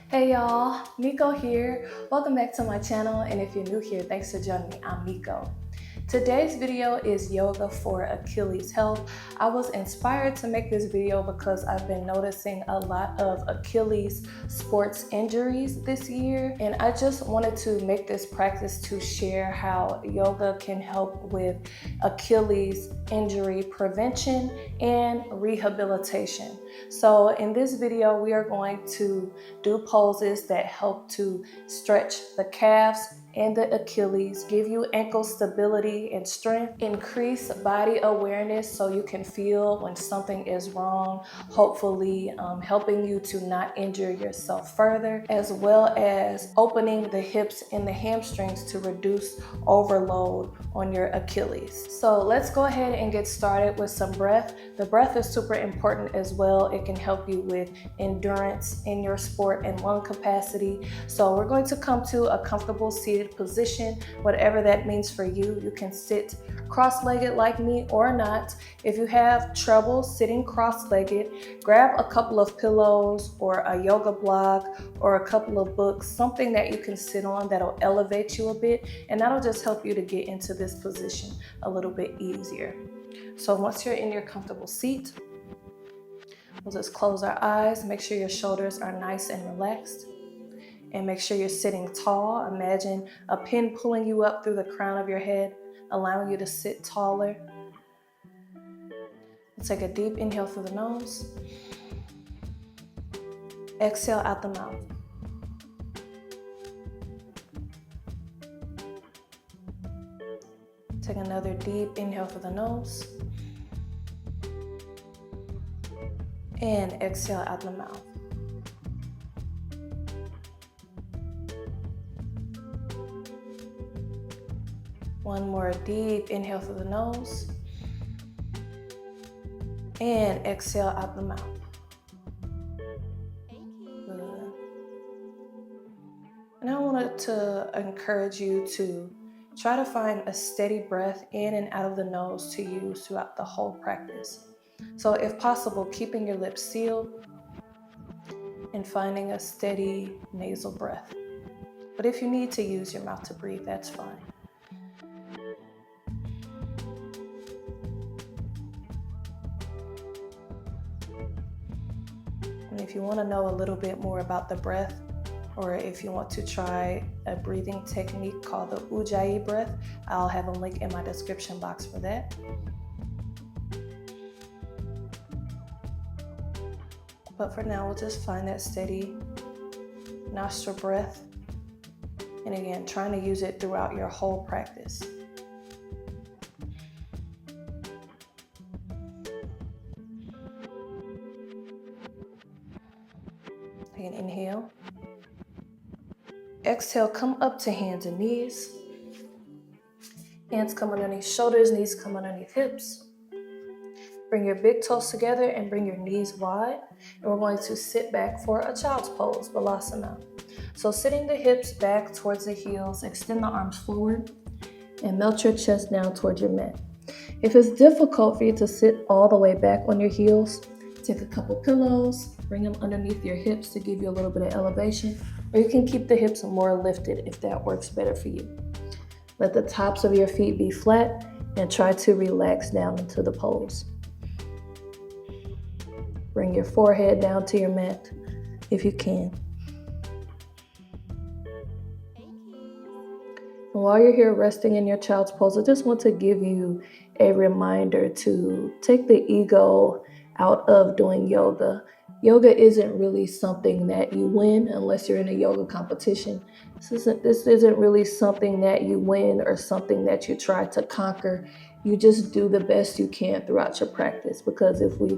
Hey y'all, Nico here. Welcome back to my channel, and if you're new here, thanks for joining me. I'm Nico. Today's video is yoga for Achilles health. I was inspired to make this video because I've been noticing a lot of Achilles sports injuries this year, and I just wanted to make this practice to share how yoga can help with Achilles injury prevention and rehabilitation. So in this video, we are going to do poses that help to stretch the calves and the Achilles, give you ankle stability and strength, increase body awareness so you can feel when something is wrong, hopefully helping you to not injure yourself further, as well as opening the hips and the hamstrings to reduce overload on your Achilles. So let's go ahead and get started with some breath. The breath is super important as well. It can help you with endurance in your sport and lung capacity. So we're going to come to a comfortable seated position, whatever that means for you. You can sit cross-legged like me or not. If you have trouble sitting cross-legged, grab a couple of pillows or a yoga block or a couple of books, something that you can sit on that'll elevate you a bit, and that'll just help you to get into this position a little bit easier. So once you're in your comfortable seat, we'll just close our eyes, make sure your shoulders are nice and relaxed, and make sure you're sitting tall. Imagine a pin pulling you up through the crown of your head, allowing you to sit taller. Take a deep inhale through the nose. Exhale out the mouth. Take another deep inhale through the nose. And exhale out the mouth. One more deep inhale through the nose. And exhale out the mouth. Good. And I wanted to encourage you to try to find a steady breath in and out of the nose to use throughout the whole practice. So if possible, keeping your lips sealed and finding a steady nasal breath. But if you need to use your mouth to breathe, that's fine. And if you want to know a little bit more about the breath, or if you want to try a breathing technique called the Ujjayi breath, I'll have a link in my description box for that. But for now, we'll just find that steady nostril breath. And again, trying to use it throughout your whole practice. Again, inhale. Exhale, come up to hands and knees. Hands come underneath shoulders, knees come underneath hips. Bring your big toes together and bring your knees wide. And we're going to sit back for a child's pose, Balasana. So sitting the hips back towards the heels, extend the arms forward, and melt your chest down towards your mat. If it's difficult for you to sit all the way back on your heels, take a couple pillows, bring them underneath your hips to give you a little bit of elevation, or you can keep the hips more lifted if that works better for you. Let the tops of your feet be flat and try to relax down into the pose. Bring your forehead down to your mat if you can. And while you're here resting in your child's pose, I just want to give you a reminder to take the ego out of doing yoga. Yoga isn't really something that you win unless you're in a yoga competition. This isn't really something that you win or something that you try to conquer. You just do the best you can throughout your practice, because if we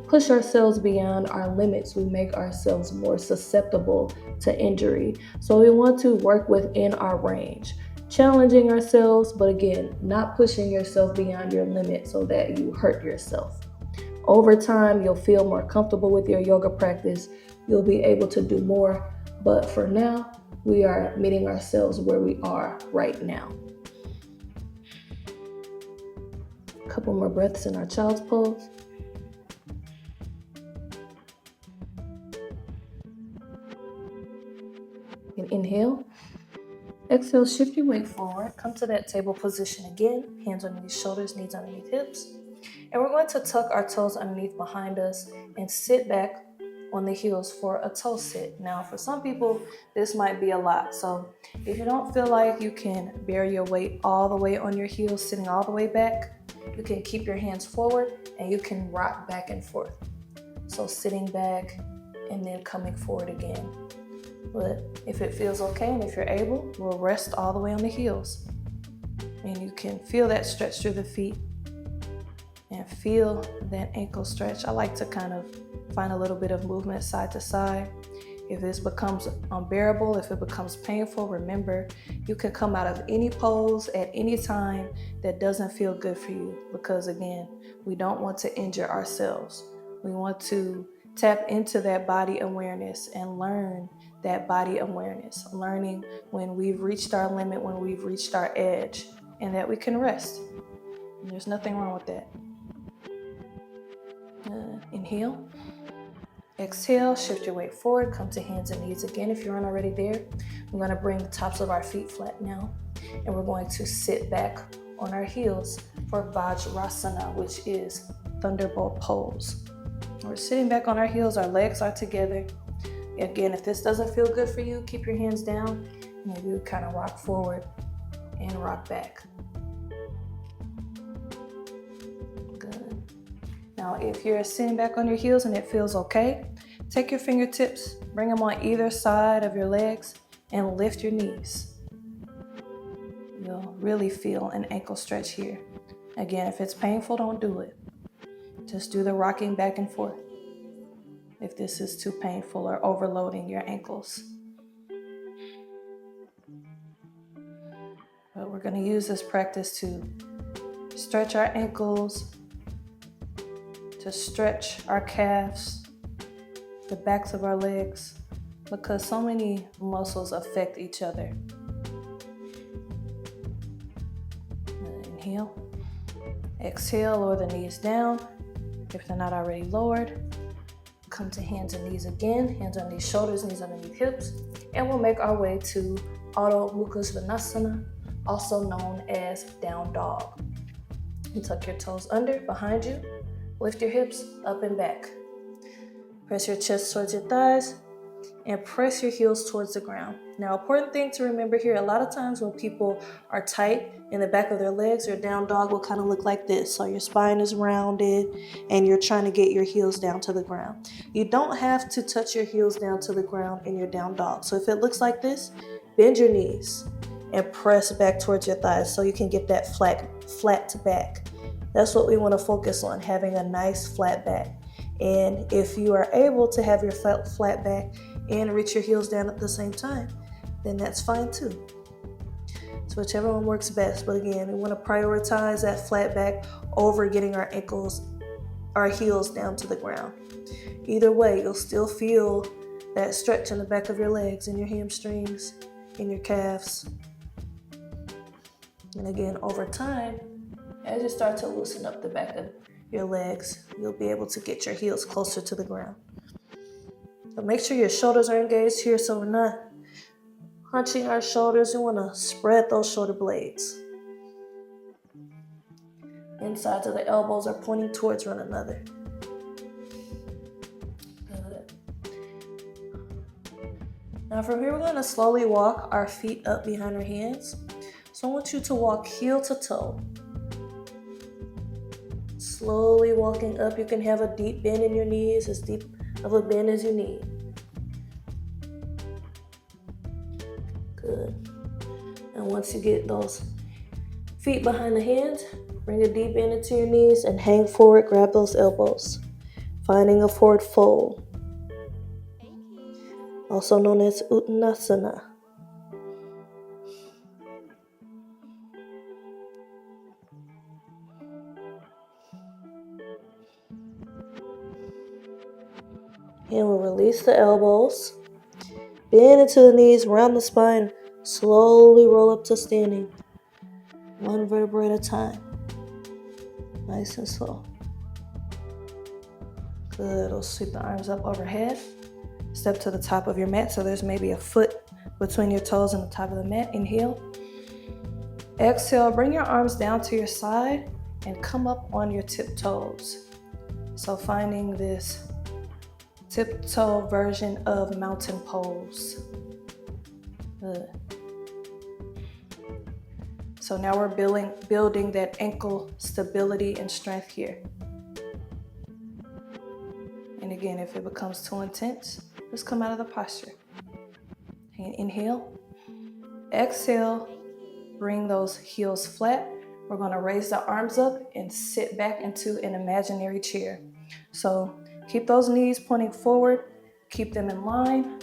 push ourselves beyond our limits, we make ourselves more susceptible to injury. So we want to work within our range, challenging ourselves, but again, not pushing yourself beyond your limit so that you hurt yourself. Over time, you'll feel more comfortable with your yoga practice. You'll be able to do more. But for now, we are meeting ourselves where we are right now. A couple more breaths in our child's pose. inhale. Exhale, shift your weight forward. Come to that table position again. Hands underneath shoulders, knees underneath hips. And we're going to tuck our toes underneath behind us and sit back on the heels for a toe sit. Now, for some people, this might be a lot. So if you don't feel like you can bear your weight all the way on your heels, sitting all the way back, you can keep your hands forward and you can rock back and forth. So sitting back and then coming forward again. But if it feels okay and if you're able, we'll rest all the way on the heels. And you can feel that stretch through the feet and feel that ankle stretch. I like to kind of find a little bit of movement side to side. If this becomes unbearable, if it becomes painful, remember, you can come out of any pose at any time that doesn't feel good for you, because again, we don't want to injure ourselves. We want to tap into that body awareness and learn that body awareness, learning when we've reached our limit, when we've reached our edge, and that we can rest. And there's nothing wrong with that. Inhale. Exhale, shift your weight forward, come to hands and knees again if you aren't already there. We're going to bring the tops of our feet flat now, and we're going to sit back on our heels for Vajrasana, which is Thunderbolt pose. We're sitting back on our heels, our legs are together. Again, if this doesn't feel good for you, keep your hands down. Maybe you kind of rock forward and rock back. Good. Now, if you're sitting back on your heels and it feels okay, take your fingertips, bring them on either side of your legs, and lift your knees. You'll really feel an ankle stretch here. Again, if it's painful, don't do it. Just do the rocking back and forth if this is too painful or overloading your ankles. But we're going to use this practice to stretch our ankles, to stretch our calves, the backs of our legs, because so many muscles affect each other. Inhale. Exhale, lower the knees down if they're not already lowered. Come to hands and knees again, hands underneath shoulders, knees underneath hips, and we'll make our way to Adho Mukha Svanasana, also known as down dog. You tuck your toes under, behind you, lift your hips up and back. Press your chest towards your thighs and press your heels towards the ground. Now, important thing to remember here, a lot of times when people are tight in the back of their legs, your down dog will kind of look like this. So your spine is rounded and you're trying to get your heels down to the ground. You don't have to touch your heels down to the ground in your down dog. So if it looks like this, bend your knees and press back towards your thighs so you can get that flat back. That's what we want to focus on, having a nice flat back. And if you are able to have your flat back and reach your heels down at the same time, then that's fine too. So whichever one works best. But again, we want to prioritize that flat back over getting our heels down to the ground. Either way, you'll still feel that stretch in the back of your legs, in your hamstrings, in your calves. And again, over time, as you start to loosen up the back of your legs, you'll be able to get your heels closer to the ground. But make sure your shoulders are engaged here so we're not hunching our shoulders. We want to spread those shoulder blades. Insides of the elbows are pointing towards one another. Good. Now from here, we're going to slowly walk our feet up behind our hands. So I want you to walk heel to toe. Slowly walking up. You can have a deep bend in your knees, as deep of a bend as you need. Good. And once you get those feet behind the hands, bring a deep bend into your knees and hang forward, grab those elbows, finding a forward fold, also known as Uttanasana. And we'll release the elbows, bend into the knees, round the spine, slowly roll up to standing, one vertebrae at a time, nice and slow. Good, we'll sweep the arms up overhead, step to the top of your mat so there's maybe a foot between your toes and the top of the mat. Inhale. Exhale, bring your arms down to your side and come up on your tiptoes. So finding this tiptoe version of mountain pose. Good. So now we're building that ankle stability and strength here. And again, if it becomes too intense, just come out of the posture. And inhale. Exhale, bring those heels flat. We're going to raise the arms up and sit back into an imaginary chair. So keep those knees pointing forward, keep them in line.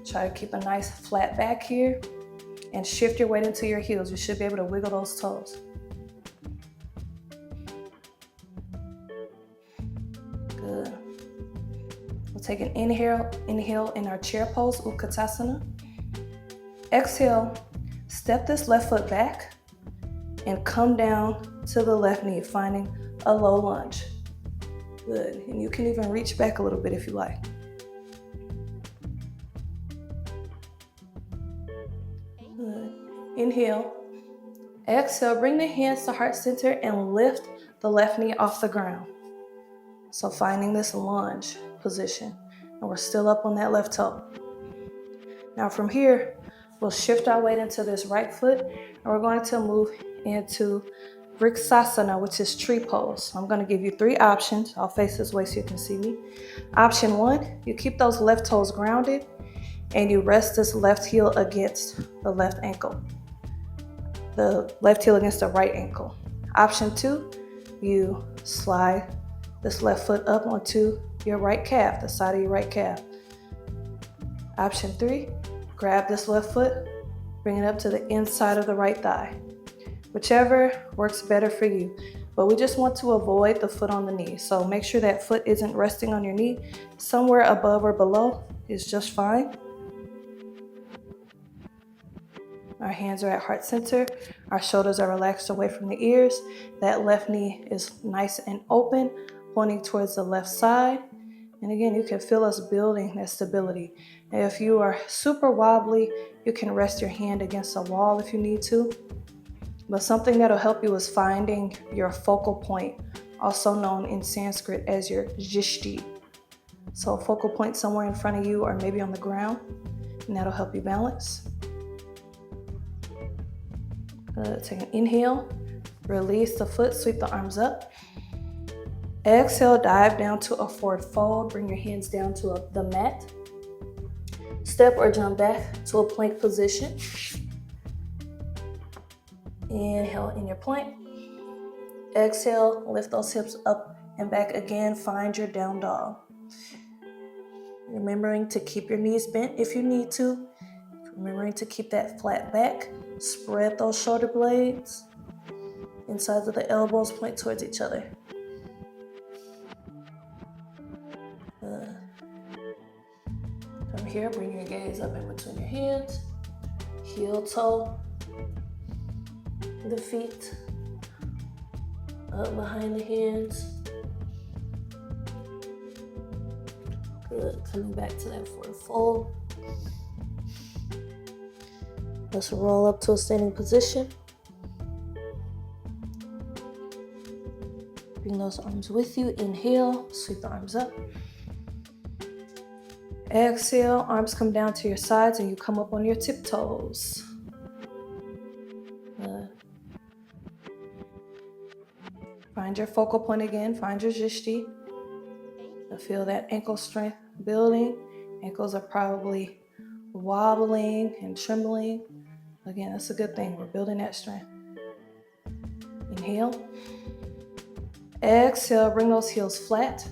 Try to keep a nice flat back here and shift your weight into your heels. You should be able to wiggle those toes. Good. We'll take an inhale in our chair pose, Utkatasana. Exhale, step this left foot back and come down to the left knee, finding a low lunge. Good. And you can even reach back a little bit if you like. Good. Inhale. Exhale, bring the hands to heart center and lift the left knee off the ground. So finding this lunge position. And we're still up on that left toe. Now from here, we'll shift our weight into this right foot and we're going to move into Vriksasana, which is tree pose. I'm going to give you 3 options. I'll face this way so you can see me. Option 1, you keep those left toes grounded and you rest this left heel against the left ankle. The left heel against the right ankle. Option 2, you slide this left foot up onto your right calf, the side of your right calf. Option 3, grab this left foot, bring it up to the inside of the right thigh. Whichever works better for you. But we just want to avoid the foot on the knee. So make sure that foot isn't resting on your knee. Somewhere above or below is just fine. Our hands are at heart center. Our shoulders are relaxed away from the ears. That left knee is nice and open, pointing towards the left side. And again, you can feel us building that stability. And if you are super wobbly, you can rest your hand against a wall if you need to. But something that'll help you is finding your focal point, also known in Sanskrit as your drishti. So a focal point somewhere in front of you or maybe on the ground, and that'll help you balance. Take an inhale, release the foot, sweep the arms up. Exhale, dive down to a forward fold, bring your hands down to the mat. Step or jump back to a plank position. Inhale in your plank. Exhale, lift those hips up and back again. Find your down dog. Remembering to keep your knees bent if you need to. Remembering to keep that flat back. Spread those shoulder blades. Insides of the elbows point towards each other. From here, bring your gaze up in between your hands. Heel toe. The feet up behind the hands. Good. Coming back to that forward fold. Let's roll up to a standing position. Bring those arms with you. Inhale, sweep the arms up. Exhale, arms come down to your sides and you come up on your tiptoes. Find your focal point again, find your drishti. Feel that ankle strength building. Ankles are probably wobbling and trembling. Again, that's a good thing. We're building that strength. Inhale. Exhale, bring those heels flat.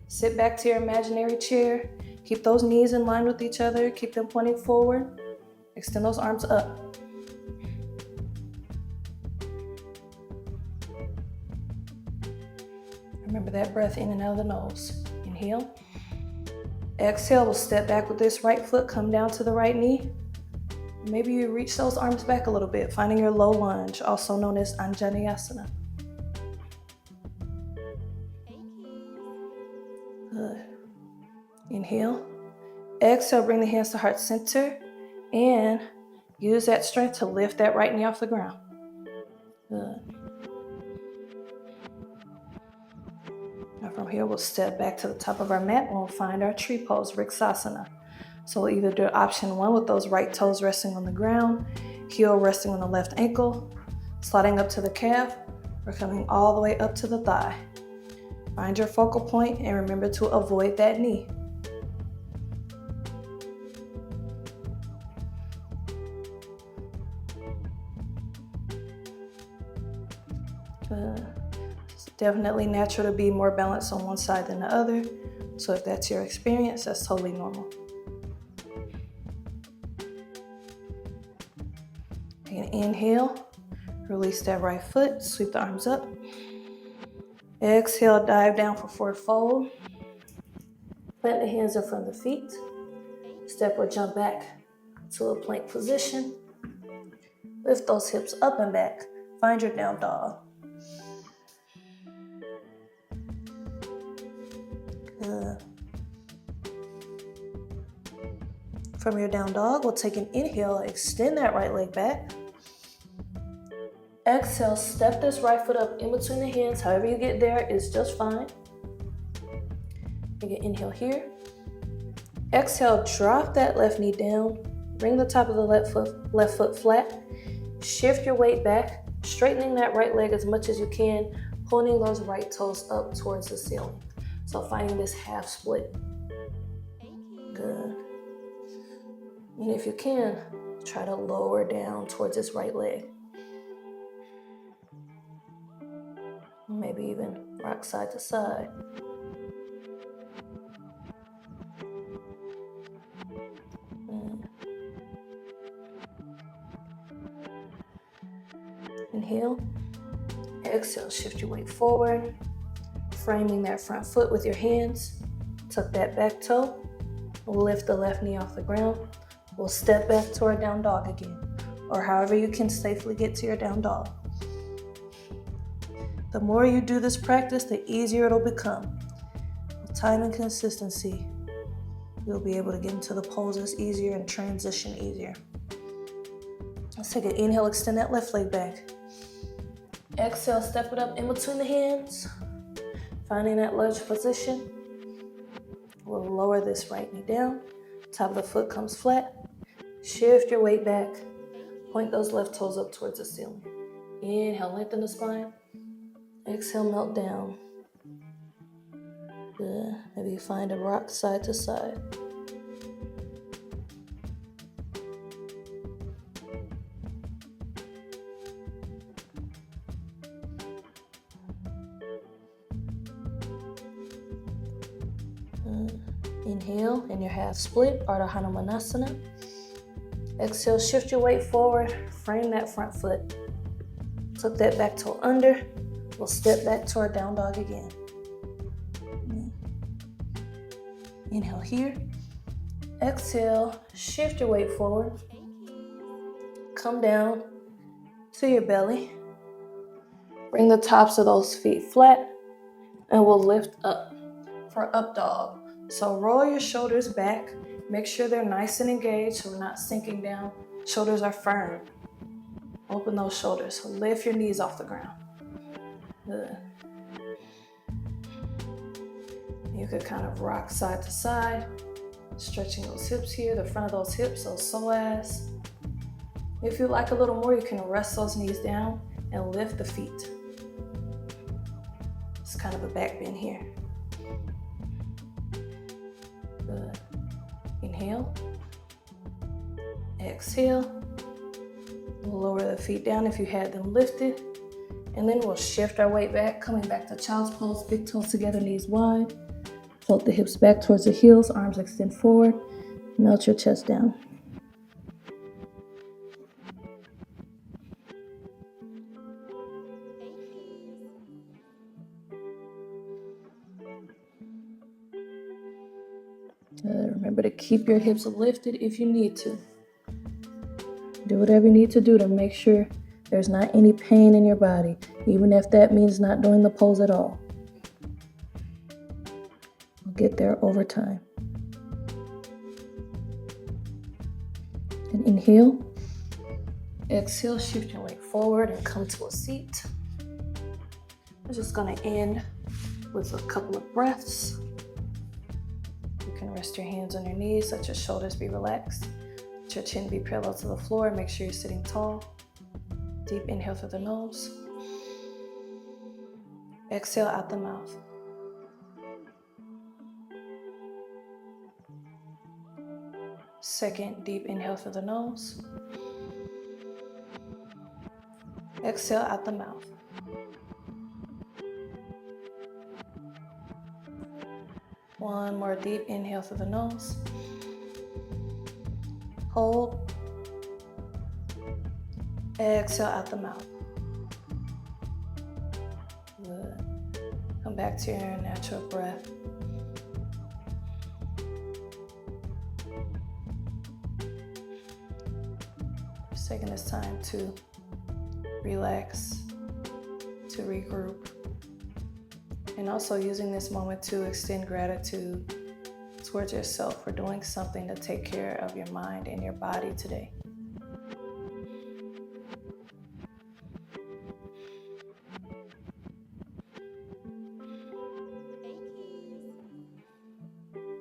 Sit back to your imaginary chair. Keep those knees in line with each other. Keep them pointing forward. Extend those arms up. Remember that breath in and out of the nose. Inhale. Exhale, we'll step back with this right foot, come down to the right knee. Maybe you reach those arms back a little bit, finding your low lunge, also known as Anjaneyasana. Good. Inhale. Exhale, bring the hands to heart center And use that strength to lift that right knee off the ground. Good. Now from here, we'll step back to the top of our mat and we'll find our tree pose, Vriksasana. So we'll either do option 1 with those right toes resting on the ground, heel resting on the left ankle, sliding up to the calf, or coming all the way up to the thigh. Find your focal point and remember to avoid that knee. It's definitely natural to be more balanced on one side than the other. So if that's your experience, that's totally normal. Take an inhale, release that right foot, sweep the arms up. Exhale, dive down for forward fold. Plant the hands in front of the feet. Step or jump back to a plank position. Lift those hips up and back. Find your down dog. Good. From your down dog, we'll take an inhale, extend that right leg back. Exhale, step this right foot up in between the hands. However you get there is just fine. Take an inhale here. Exhale, drop that left knee down. Bring the top of the left foot flat. Shift your weight back, straightening that right leg as much as you can, pointing those right toes up towards the ceiling. So finding this half split. Good. And if you can, try to lower down towards this right leg. Maybe even rock side to side. Inhale. Exhale, shift your weight forward. Framing that front foot with your hands. Tuck that back toe. Lift the left knee off the ground. We'll step back to our down dog again, or however you can safely get to your down dog. The more you do this practice, the easier it'll become. With time and consistency, you'll be able to get into the poses easier and transition easier. Let's take an inhale, extend that left leg back. Exhale, step it up in between the hands. Finding that lunge position. We'll lower this right knee down. Top of the foot comes flat. Shift your weight back. Point those left toes up towards the ceiling. Inhale, lengthen the spine. Exhale, melt down. Good. Maybe you find a rock side to side. Inhale in your half split, Ardha Hanumanasana. Exhale, shift your weight forward, frame that front foot. Tuck that back toe under. We'll step back to our down dog again. Inhale here. Exhale, shift your weight forward. Come down to your belly. Bring the tops of those feet flat, and we'll lift up for up dog. So roll your shoulders back. Make sure they're nice and engaged so we're not sinking down. Shoulders are firm. Open those shoulders. Lift your knees off the ground. Good. You could kind of rock side to side, stretching those hips here, the front of those hips, those psoas. If you like a little more, you can rest those knees down and lift the feet. It's kind of a back bend here. Good. Inhale. Exhale. We'll lower the feet down if you had them lifted. And then we'll shift our weight back, coming back to child's pose, big toes together, knees wide. Float the hips back towards the heels, arms extend forward. Melt your chest down. Remember to keep your hips lifted if you need to. Do whatever you need to do to make sure there's not any pain in your body, even if that means not doing the pose at all. We'll get there over time. And Inhale. Exhale, shift your weight forward and come to a seat. We're just gonna end with a couple of breaths. You can rest your hands on your knees, let your shoulders be relaxed. Let your chin be parallel to the floor. Make sure you're sitting tall. Deep inhale through the nose. Exhale out the mouth. Second, deep inhale through the nose. Exhale out the mouth. One more deep inhale through the nose. Hold. Exhale out the mouth. Good. Come back to your natural breath. Just taking this time to relax, to regroup, and also using this moment to extend gratitude towards yourself for doing something to take care of your mind and your body today.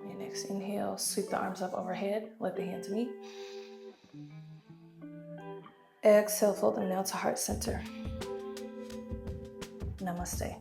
And next inhale, sweep the arms up overhead, let the hands meet. Exhale, fold them down to heart center. Namaste.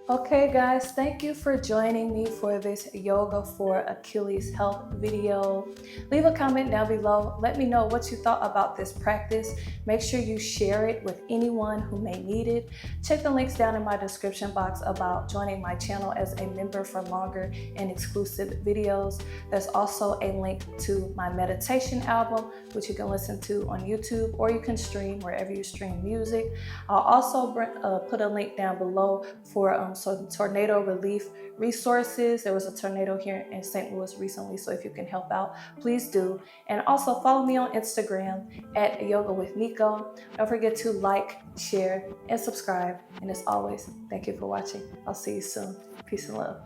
Okay guys, thank you for joining me for this Yoga for Achilles Health video. Leave a comment down below. Let me know what you thought about this practice. Make sure you share it with anyone who may need it. Check the links down in my description box about joining my channel as a member for longer and exclusive videos. There's also a link to my meditation album, which you can listen to on YouTube or you can stream wherever you stream music. I'll also put a link down below for some tornado relief resources. There was a tornado here in St. Louis recently, so if you can help out, please do. And also follow me on Instagram at Yoga with Nico. Don't forget to like, share, and subscribe. And as always, thank you for watching. I'll see you soon. Peace and love.